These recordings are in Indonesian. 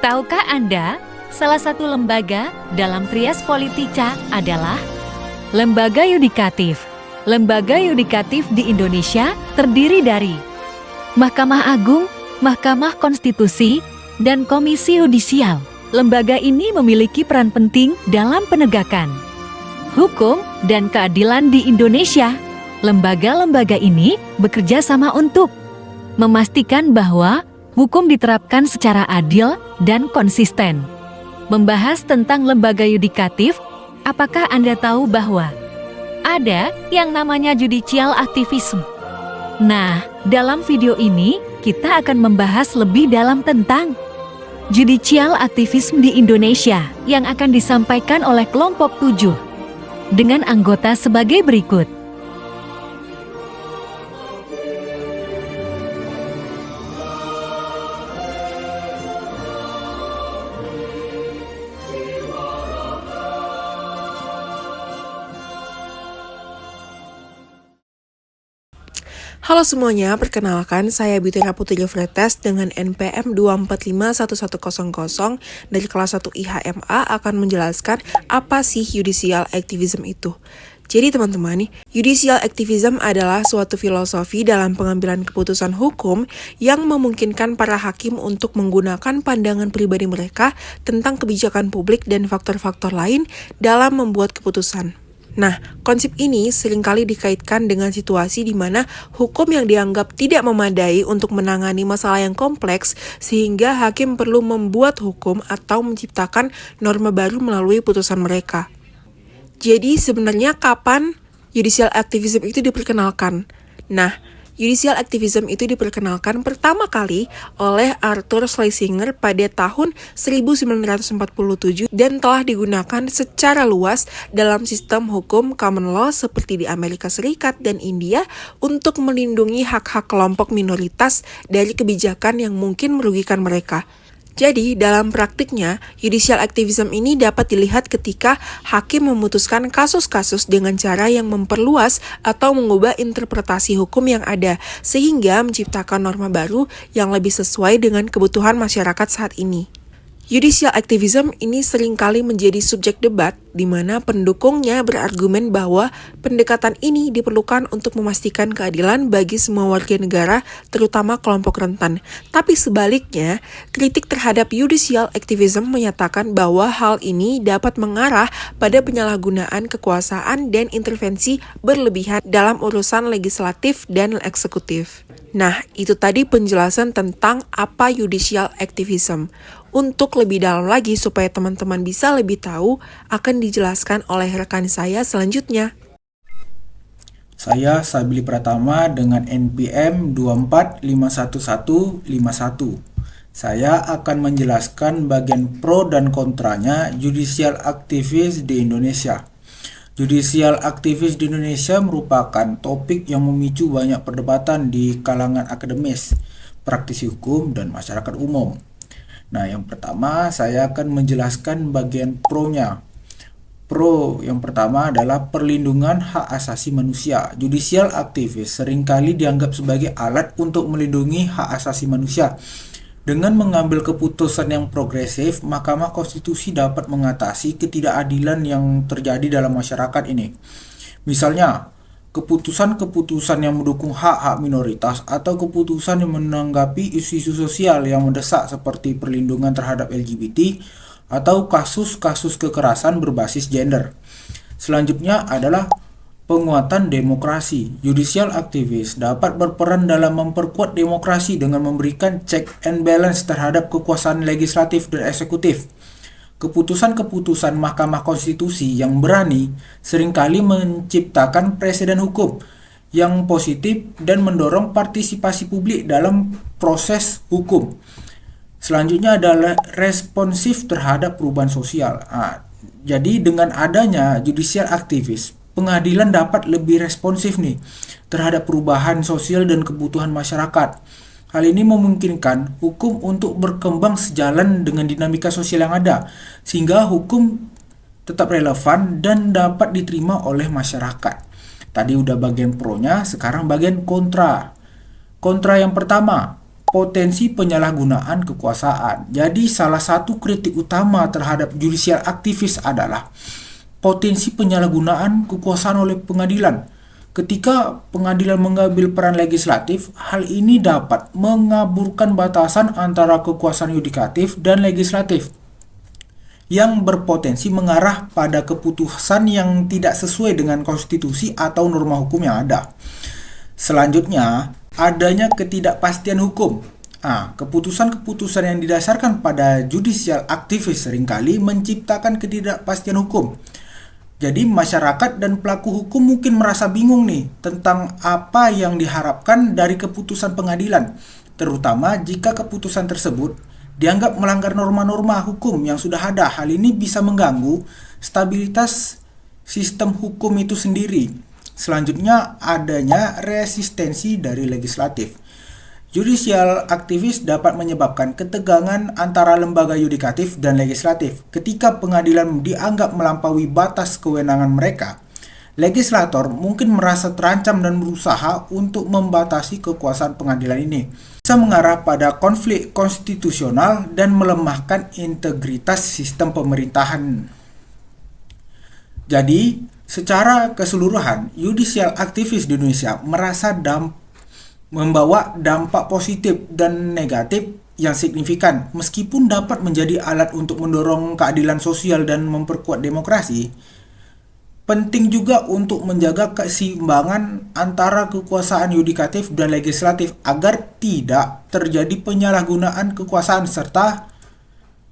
Tahukah Anda, salah satu lembaga dalam trias politika adalah lembaga yudikatif. Lembaga yudikatif di Indonesia terdiri dari Mahkamah Agung, Mahkamah Konstitusi, dan Komisi Yudisial. Lembaga ini memiliki peran penting dalam penegakan hukum dan keadilan di Indonesia. Lembaga-lembaga ini bekerja sama untuk memastikan bahwa hukum diterapkan secara adil dan konsisten. Membahas tentang lembaga yudikatif, apakah Anda tahu bahwa ada yang namanya judicial activism? Nah, dalam video ini kita akan membahas lebih dalam tentang judicial activism di Indonesia yang akan disampaikan oleh kelompok 7 dengan anggota sebagai berikut. Halo semuanya, perkenalkan saya Butera Putri Fretes dengan NPM 2451100 dari kelas 1 IHMA akan menjelaskan apa sih judicial activism itu. Jadi teman-teman, judicial activism adalah suatu filosofi dalam pengambilan keputusan hukum yang memungkinkan para hakim untuk menggunakan pandangan pribadi mereka tentang kebijakan publik dan faktor-faktor lain dalam membuat keputusan. Nah, konsep ini seringkali dikaitkan dengan situasi di mana hukum yang dianggap tidak memadai untuk menangani masalah yang kompleks sehingga hakim perlu membuat hukum atau menciptakan norma baru melalui putusan mereka. Jadi sebenarnya kapan judicial activism itu diperkenalkan? Nah, judicial activism itu diperkenalkan pertama kali oleh Arthur Schlesinger pada tahun 1947 dan telah digunakan secara luas dalam sistem hukum common law seperti di Amerika Serikat dan India untuk melindungi hak-hak kelompok minoritas dari kebijakan yang mungkin merugikan mereka. Jadi, dalam praktiknya, judicial activism ini dapat dilihat ketika hakim memutuskan kasus-kasus dengan cara yang memperluas atau mengubah interpretasi hukum yang ada, sehingga menciptakan norma baru yang lebih sesuai dengan kebutuhan masyarakat saat ini. Judicial activism ini seringkali menjadi subjek debat, di mana pendukungnya berargumen bahwa pendekatan ini diperlukan untuk memastikan keadilan bagi semua warga negara, terutama kelompok rentan. Tapi sebaliknya, kritik terhadap judicial activism menyatakan bahwa hal ini dapat mengarah pada penyalahgunaan kekuasaan dan intervensi berlebihan dalam urusan legislatif dan eksekutif. Nah, itu tadi penjelasan tentang apa judicial activism. Untuk lebih dalam lagi supaya teman-teman bisa lebih tahu, akan dijelaskan oleh rekan saya selanjutnya. Saya Sabili Pratama dengan NPM 2451151. Saya akan menjelaskan bagian pro dan kontranya judicial activist di Indonesia. Judicial activist di Indonesia merupakan topik yang memicu banyak perdebatan di kalangan akademis, praktisi hukum, dan masyarakat umum. Nah, yang pertama saya akan menjelaskan bagian pro-nya. Pro yang pertama adalah perlindungan hak asasi manusia. Judicial activist seringkali dianggap sebagai alat untuk melindungi hak asasi manusia. Dengan mengambil keputusan yang progresif, Mahkamah Konstitusi dapat mengatasi ketidakadilan yang terjadi dalam masyarakat ini. Misalnya, keputusan-keputusan yang mendukung hak-hak minoritas atau keputusan yang menanggapi isu-isu sosial yang mendesak seperti perlindungan terhadap LGBT atau kasus-kasus kekerasan berbasis gender. Selanjutnya adalah penguatan demokrasi. Judicial activist dapat berperan dalam memperkuat demokrasi dengan memberikan check and balance terhadap kekuasaan legislatif dan eksekutif. Keputusan-keputusan Mahkamah Konstitusi yang berani seringkali menciptakan presiden hukum yang positif dan mendorong partisipasi publik dalam proses hukum. Selanjutnya adalah responsif terhadap perubahan sosial. Jadi dengan adanya judicial activist, pengadilan dapat lebih responsif nih terhadap perubahan sosial dan kebutuhan masyarakat. Hal ini memungkinkan hukum untuk berkembang sejalan dengan dinamika sosial yang ada, sehingga hukum tetap relevan dan dapat diterima oleh masyarakat. Tadi udah bagian pro-nya, sekarang bagian kontra. Kontra yang pertama, potensi penyalahgunaan kekuasaan. Jadi salah satu kritik utama terhadap judicial aktivis adalah potensi penyalahgunaan kekuasaan oleh pengadilan. Ketika pengadilan mengambil peran legislatif, hal ini dapat mengaburkan batasan antara kekuasaan yudikatif dan legislatif yang berpotensi mengarah pada keputusan yang tidak sesuai dengan konstitusi atau norma hukum yang ada. Selanjutnya, adanya ketidakpastian hukum. Keputusan-keputusan yang didasarkan pada judicial aktivis seringkali menciptakan ketidakpastian hukum. Jadi masyarakat dan pelaku hukum mungkin merasa bingung nih tentang apa yang diharapkan dari keputusan pengadilan, terutama jika keputusan tersebut dianggap melanggar norma-norma hukum yang sudah ada. Hal ini bisa mengganggu stabilitas sistem hukum itu sendiri. Selanjutnya, adanya resistensi dari legislatif. Judicial aktivis dapat menyebabkan ketegangan antara lembaga yudikatif dan legislatif. Ketika pengadilan dianggap melampaui batas kewenangan mereka, legislator mungkin merasa terancam dan berusaha untuk membatasi kekuasaan pengadilan ini. Bisa mengarah pada konflik konstitusional dan melemahkan integritas sistem pemerintahan. Jadi, secara keseluruhan, judicial aktivis di Indonesia merasa membawa dampak positif dan negatif yang signifikan. Meskipun dapat menjadi alat untuk mendorong keadilan sosial dan memperkuat demokrasi, penting juga untuk menjaga keseimbangan antara kekuasaan yudikatif dan legislatif agar tidak terjadi penyalahgunaan kekuasaan serta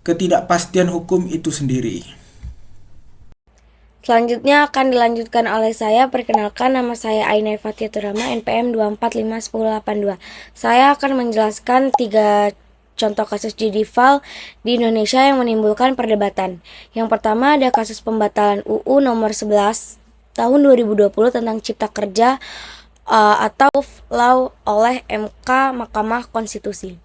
ketidakpastian hukum itu sendiri. Selanjutnya akan dilanjutkan oleh saya. Perkenalkan, nama saya Ainai Fathia Turama, NPM 2451082. Saya akan menjelaskan 3 contoh kasus judicial di Indonesia yang menimbulkan perdebatan. Yang pertama ada kasus pembatalan UU nomor 11 tahun 2020 tentang Cipta Kerja atau law oleh MK Mahkamah Konstitusi.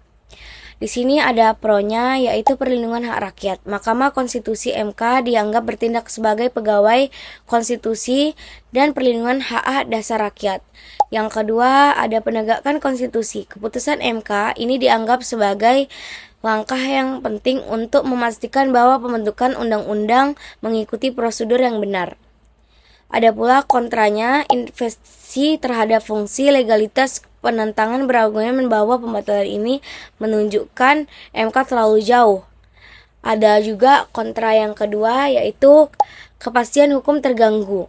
Di sini ada pro-nya, yaitu perlindungan hak rakyat. Mahkamah Konstitusi MK dianggap bertindak sebagai pegawai konstitusi dan perlindungan hak dasar rakyat. Yang kedua, ada penegakan konstitusi. Keputusan MK ini dianggap sebagai langkah yang penting untuk memastikan bahwa pembentukan undang-undang mengikuti prosedur yang benar. Ada pula kontranya, investasi terhadap fungsi legalitas. Penentangan berargumen bahwa pembatalan ini menunjukkan MK terlalu jauh. Ada juga kontra yang kedua, yaitu kepastian hukum terganggu.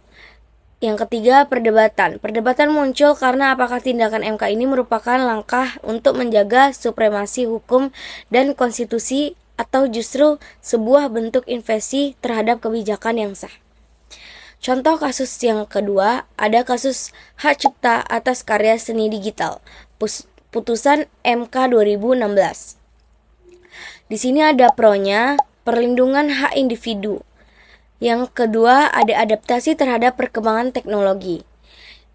Yang ketiga, perdebatan. Perdebatan muncul karena apakah tindakan MK ini merupakan langkah untuk menjaga supremasi hukum dan konstitusi atau justru sebuah bentuk invasi terhadap kebijakan yang sah. Contoh kasus yang kedua, ada kasus hak cipta atas karya seni digital, putusan MK 2016. Di sini ada pro-nya, perlindungan hak individu. Yang kedua, ada adaptasi terhadap perkembangan teknologi.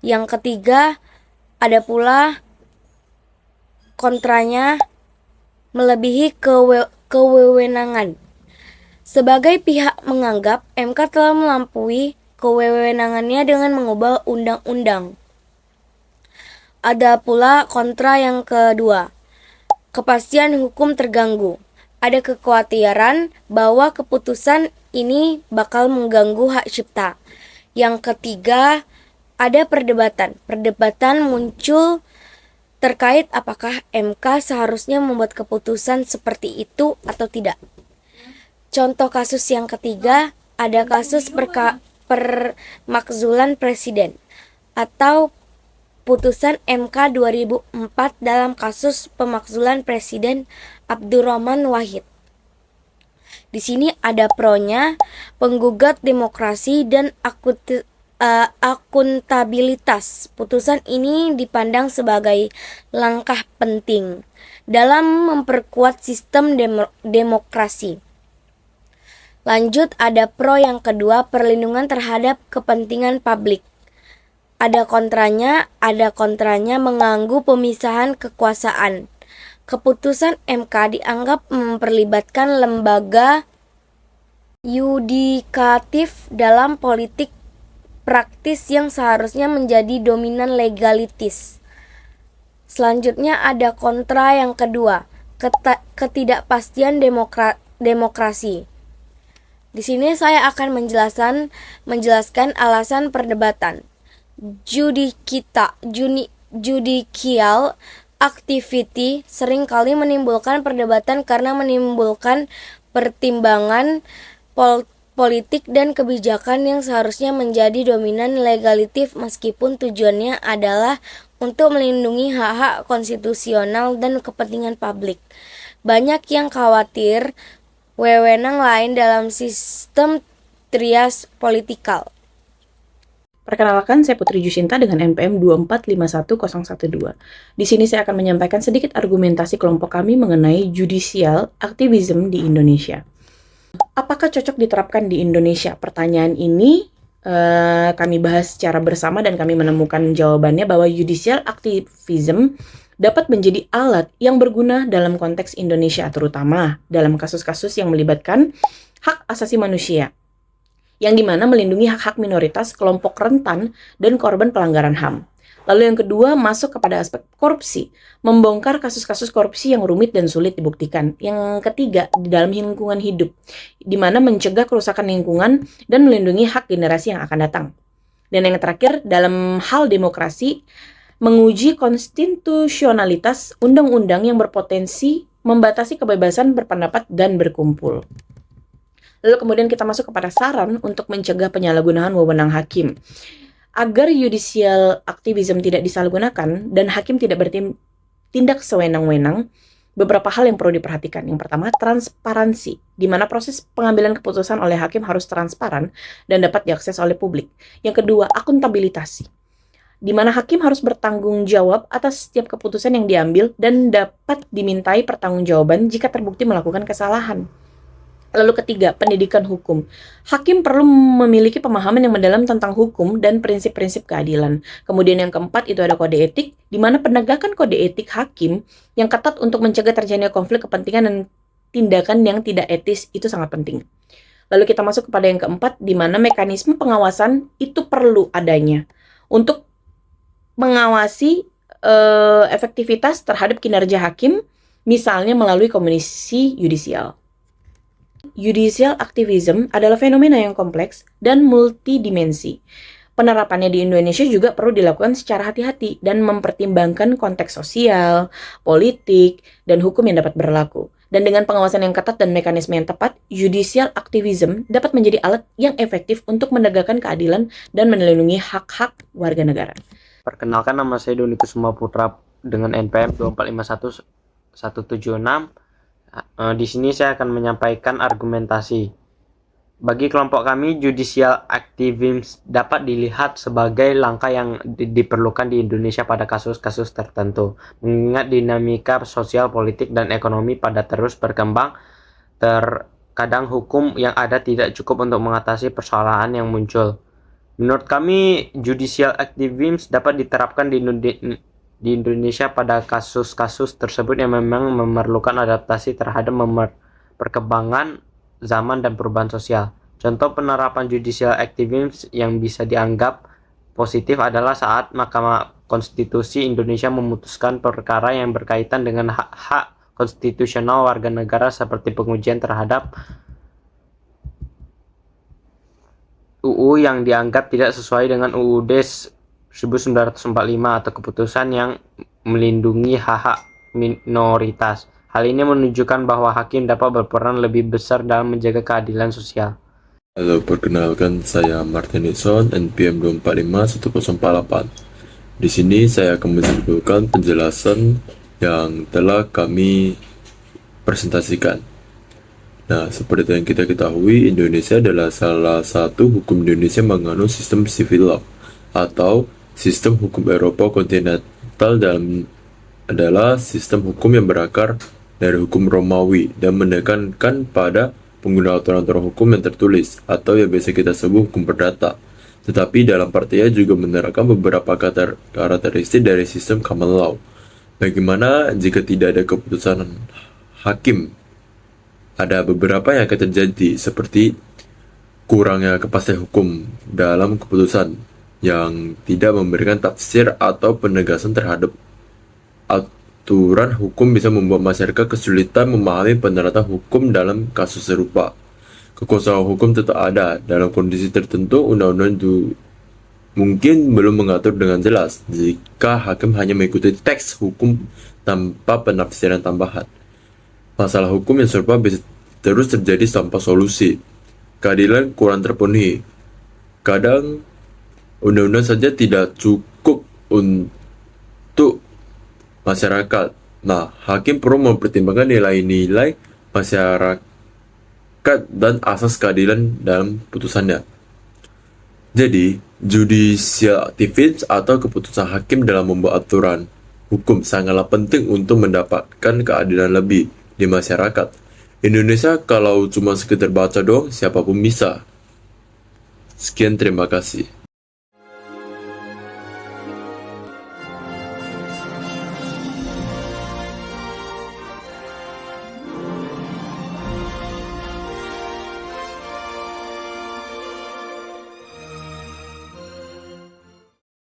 Yang ketiga, ada pula kontranya, melebihi kewenangan. Sebagai pihak menganggap MK telah melampaui kewenangannya dengan mengubah undang-undang. Ada pula kontra yang kedua, kepastian hukum terganggu. Ada kekhawatiran bahwa keputusan ini bakal mengganggu hak cipta. Yang ketiga, ada perdebatan. Perdebatan muncul terkait apakah MK seharusnya membuat keputusan seperti itu atau tidak. Contoh kasus yang ketiga, ada kasus permakzulan presiden atau putusan MK 2004 dalam kasus pemakzulan Presiden Abdurrahman Wahid. Di sini ada pro-nya, penggugat demokrasi dan akuntabilitas. Putusan ini dipandang sebagai langkah penting dalam memperkuat sistem demokrasi. Lanjut, ada pro yang kedua, perlindungan terhadap kepentingan publik. Ada kontranya mengganggu pemisahan kekuasaan. Keputusan MK dianggap memperlibatkan lembaga yudikatif dalam politik praktis yang seharusnya menjadi dominan legalitis. Selanjutnya ada kontra yang kedua, ketidakpastian demokrasi. Di sini saya akan menjelaskan alasan perdebatan. Judicial activity seringkali menimbulkan perdebatan karena menimbulkan pertimbangan politik dan kebijakan yang seharusnya menjadi dominan legalitif meskipun tujuannya adalah untuk melindungi hak-hak konstitusional dan kepentingan publik. Banyak yang khawatir wewenang lain dalam sistem trias politikal. Perkenalkan, saya Putri Jusinta dengan NPM 2451012. Di sini saya akan menyampaikan sedikit argumentasi kelompok kami mengenai judicial activism di Indonesia. Apakah cocok diterapkan di Indonesia? Pertanyaan ini kami bahas secara bersama dan kami menemukan jawabannya bahwa judicial activism dapat menjadi alat yang berguna dalam konteks Indonesia, terutama dalam kasus-kasus yang melibatkan hak asasi manusia, yang dimana melindungi hak-hak minoritas, kelompok rentan, dan korban pelanggaran HAM. Lalu yang kedua, masuk kepada aspek korupsi, membongkar kasus-kasus korupsi yang rumit dan sulit dibuktikan. Yang ketiga, di dalam lingkungan hidup, di mana mencegah kerusakan lingkungan dan melindungi hak generasi yang akan datang. Dan yang terakhir, dalam hal demokrasi, menguji konstitusionalitas undang-undang yang berpotensi membatasi kebebasan berpendapat dan berkumpul. Lalu kemudian kita masuk kepada saran untuk mencegah penyalahgunaan wewenang hakim. Agar judicial activism tidak disalahgunakan dan hakim tidak bertindak sewenang-wenang, beberapa hal yang perlu diperhatikan. Yang pertama, transparansi, di mana proses pengambilan keputusan oleh hakim harus transparan dan dapat diakses oleh publik. Yang kedua, akuntabilitas, di mana hakim harus bertanggung jawab atas setiap keputusan yang diambil dan dapat dimintai pertanggungjawaban jika terbukti melakukan kesalahan. Lalu ketiga, pendidikan hukum. Hakim perlu memiliki pemahaman yang mendalam tentang hukum dan prinsip-prinsip keadilan. Kemudian yang keempat itu ada kode etik, di mana penegakan kode etik hakim yang ketat untuk mencegah terjadinya konflik kepentingan dan tindakan yang tidak etis itu sangat penting. Lalu kita masuk kepada yang keempat, di mana mekanisme pengawasan itu perlu adanya untuk mengawasi efektivitas terhadap kinerja hakim, misalnya melalui komisi yudisial. Judicial activism adalah fenomena yang kompleks dan multidimensi. Penerapannya di Indonesia juga perlu dilakukan secara hati-hati dan mempertimbangkan konteks sosial, politik, dan hukum yang dapat berlaku. Dan dengan pengawasan yang ketat dan mekanisme yang tepat, judicial activism dapat menjadi alat yang efektif untuk menegakkan keadilan dan melindungi hak-hak warga negara. Perkenalkan, nama saya Doni Kusuma Putra dengan NPM 2451176. Di sini saya akan menyampaikan argumentasi. Bagi kelompok kami, judicial activism dapat dilihat sebagai langkah yang diperlukan di Indonesia pada kasus-kasus tertentu. Mengingat dinamika sosial, politik, dan ekonomi pada terus berkembang, terkadang hukum yang ada tidak cukup untuk mengatasi persoalan yang muncul. Menurut kami, judicial activism dapat diterapkan di Indonesia pada kasus-kasus tersebut yang memang memerlukan adaptasi terhadap perkembangan zaman dan perubahan sosial. Contoh penerapan judicial activism yang bisa dianggap positif adalah saat Mahkamah Konstitusi Indonesia memutuskan perkara yang berkaitan dengan hak-hak konstitusional warga negara seperti pengujian terhadap UU yang dianggap tidak sesuai dengan UUD 1945 atau keputusan yang melindungi hak-hak minoritas. Hal ini menunjukkan bahwa hakim dapat berperan lebih besar dalam menjaga keadilan sosial. Halo, perkenalkan saya Martin Nixon, NPM 2451048. Di sini saya akan menyimpulkan penjelasan yang telah kami presentasikan. Nah, seperti yang kita ketahui, Indonesia adalah salah satu hukum Indonesia menganut sistem civil law atau sistem hukum Eropa kontinental adalah sistem hukum yang berakar dari hukum Romawi dan menekankan pada penggunaan aturan-aturan hukum yang tertulis atau yang biasa kita sebut hukum perdata. Tetapi dalam partinya juga menerapkan beberapa karakteristik dari sistem common law. Bagaimana jika tidak ada keputusan hakim? Ada beberapa yang akan terjadi seperti kurangnya kepastian hukum dalam keputusan yang tidak memberikan tafsir atau penegasan terhadap aturan hukum bisa membuat masyarakat kesulitan memahami penerapan hukum dalam kasus serupa. Kekosongan hukum tetap ada. Dalam kondisi tertentu, undang-undang itu mungkin belum mengatur dengan jelas jika hakim hanya mengikuti teks hukum tanpa penafsiran tambahan. Masalah hukum yang serupa bisa terus terjadi tanpa solusi. Keadilan kurang terpenuhi. Kadang undang-undang saja tidak cukup untuk masyarakat. Nah, hakim perlu mempertimbangkan nilai-nilai masyarakat dan asas keadilan dalam putusannya. Jadi, judicial activism atau keputusan hakim dalam membuat aturan hukum sangatlah penting untuk mendapatkan keadilan lebih di masyarakat. Indonesia kalau cuma sekedar baca doang, siapapun bisa. Sekian, terima kasih.